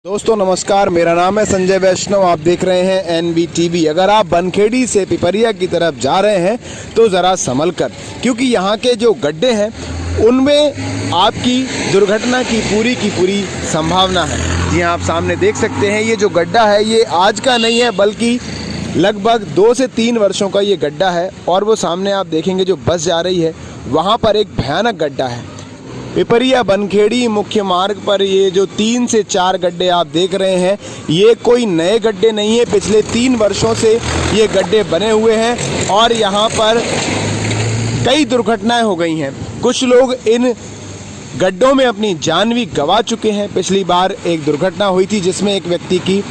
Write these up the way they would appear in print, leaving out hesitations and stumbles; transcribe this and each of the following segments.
दोस्तों नमस्कार, मेरा नाम है संजय वैष्णव। आप देख रहे हैं NBTV। अगर आप बनखेड़ी से पिपरिया की तरफ जा रहे हैं तो ज़रा संभल कर, क्योंकि यहाँ के जो गड्ढे हैं उनमें आपकी दुर्घटना की पूरी संभावना है। जी हाँ, आप सामने देख सकते हैं ये जो गड्ढा है ये आज का नहीं है, बल्कि लगभग 2 से 3 वर्षों का ये गड्ढा है। और वो सामने आप देखेंगे जो बस जा रही है वहाँ पर एक भयानक गड्ढा है। पिपरिया बनखेड़ी मुख्य मार्ग पर ये जो 3 से 4 गड्ढे आप देख रहे हैं, ये कोई नए गड्ढे नहीं है। पिछले 3 वर्षों से ये गड्ढे बने हुए हैं और यहाँ पर कई दुर्घटनाएं हो गई हैं। कुछ लोग इन गड्ढों में अपनी जान भी गंवा चुके हैं। पिछली बार एक दुर्घटना हुई थी जिसमें एक व्यक्ति की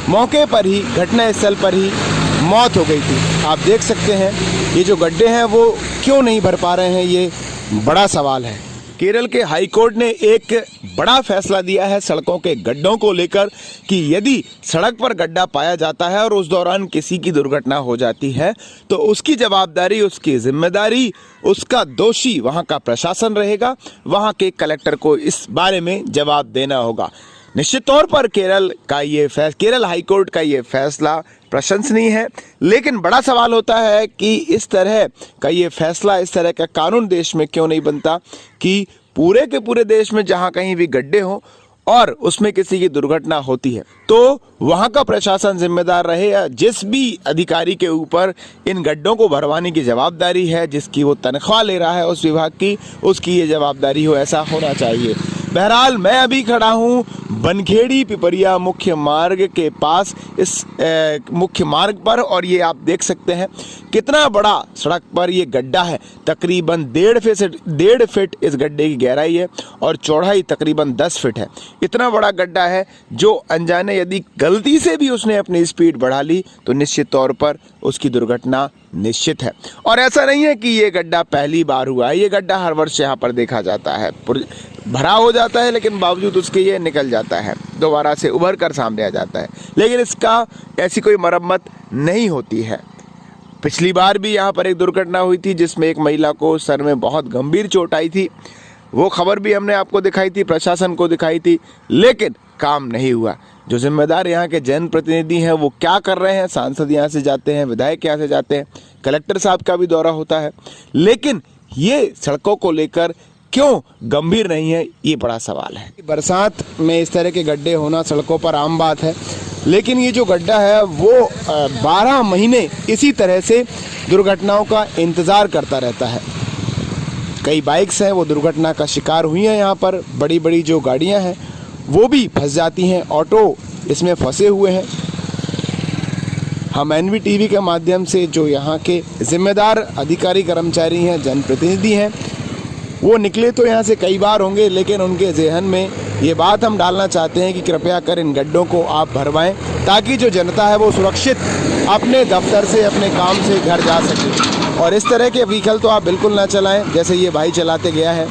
मौके पर ही, घटनास्थल पर ही मौत हो गई थी। आप देख सकते हैं ये जो गड्ढे हैं वो क्यों नहीं भर पा रहे हैं, ये बड़ा सवाल है। केरल के हाई कोर्ट ने एक बड़ा फैसला दिया है सड़कों के गड्ढों को लेकर कि यदि सड़क पर गड्ढा पाया जाता है और उस दौरान किसी की दुर्घटना हो जाती है तो उसकी जवाबदारी, उसकी जिम्मेदारी, उसका दोषी वहां का प्रशासन रहेगा। वहां के कलेक्टर को इस बारे में जवाब देना होगा। निश्चित तौर पर केरल हाई कोर्ट का ये फैसला प्रशंसनीय है, लेकिन बड़ा सवाल होता है कि इस तरह का ये फैसला, इस तरह का कानून देश में क्यों नहीं बनता कि पूरे के पूरे देश में जहां कहीं भी गड्ढे हों और उसमें किसी की दुर्घटना होती है तो वहां का प्रशासन जिम्मेदार रहे, या जिस भी अधिकारी के ऊपर इन गड्ढों को भरवाने की जवाबदारी है, जिसकी वो तनख्वाह ले रहा है उस विभाग की, उसकी ये जवाबदारी हो, ऐसा होना चाहिए। बहरहाल मैं अभी खड़ा हूँ बनखेड़ी पिपरिया मुख्य मार्ग के पास, इस मुख्य मार्ग पर, और ये आप देख सकते हैं कितना बड़ा सड़क पर ये गड्ढा है। तकरीबन 1.5 फीट इस गड्ढे की गहराई है और चौड़ाई तकरीबन 10 फीट है। इतना बड़ा गड्ढा है जो अनजाने यदि गलती से भी उसने अपनी स्पीड बढ़ा ली तो निश्चित तौर पर उसकी दुर्घटना निश्चित है। और ऐसा नहीं है कि ये गड्ढा पहली बार हुआ है, ये गड्ढा हर वर्ष यहाँ पर देखा जाता है। भरा हो जाता है लेकिन बावजूद उसके ये निकल जाता है, दोबारा से उभर कर सामने आ जाता है, लेकिन इसका ऐसी कोई मरम्मत नहीं होती है। पिछली बार भी यहाँ पर एक दुर्घटना हुई थी जिसमें एक महिला को सर में बहुत गंभीर चोट आई थी। वो खबर भी हमने आपको दिखाई थी, प्रशासन को दिखाई थी, लेकिन काम नहीं हुआ। जो जिम्मेदार यहाँ के जनप्रतिनिधि हैं वो क्या कर रहे हैं? सांसद यहाँ से जाते हैं, विधायक यहाँ से जाते हैं, कलेक्टर साहब का भी दौरा होता है, लेकिन ये सड़कों को लेकर क्यों गंभीर नहीं है, ये बड़ा सवाल है। बरसात में इस तरह के गड्ढे होना सड़कों पर आम बात है, लेकिन ये जो गड्ढा है वो 12 महीने इसी तरह से दुर्घटनाओं का इंतज़ार करता रहता है। कई बाइक्स हैं वो दुर्घटना का शिकार हुई हैं। यहाँ पर बड़ी बड़ी जो गाड़ियाँ हैं वो भी फंस जाती हैं, ऑटो इसमें फंसे हुए हैं। हम NBTV के माध्यम से जो यहाँ के जिम्मेदार अधिकारी कर्मचारी हैं, जनप्रतिनिधि हैं, वो निकले तो यहाँ से कई बार होंगे, लेकिन उनके जहन में ये बात हम डालना चाहते हैं कि कृपया कर इन गड्ढों को आप भरवाएं ताकि जो जनता है वो सुरक्षित अपने दफ्तर से, अपने काम से घर जा सके। और इस तरह के व्हीकल तो आप बिल्कुल ना चलाएं जैसे ये भाई चलाते गया है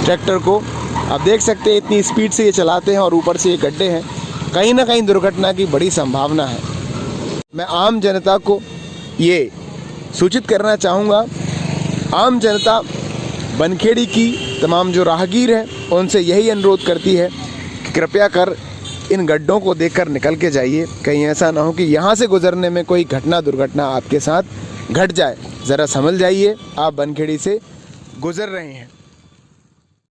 ट्रैक्टर को। आप देख सकते हैं इतनी स्पीड से ये चलाते हैं और ऊपर से ये गड्ढे हैं, कहीं ना कहीं दुर्घटना की बड़ी संभावना है। मैं आम जनता को ये सूचित करना चाहूँगा, आम जनता बनखेड़ी की तमाम जो राहगीर हैं उनसे यही अनुरोध करती है कि कृपया कर इन गड्ढों को देखकर निकल के जाइए। कहीं ऐसा ना हो कि यहाँ से गुजरने में कोई दुर्घटना आपके साथ घट जाए। ज़रा समझ जाइए, आप बनखेड़ी से गुजर रहे हैं।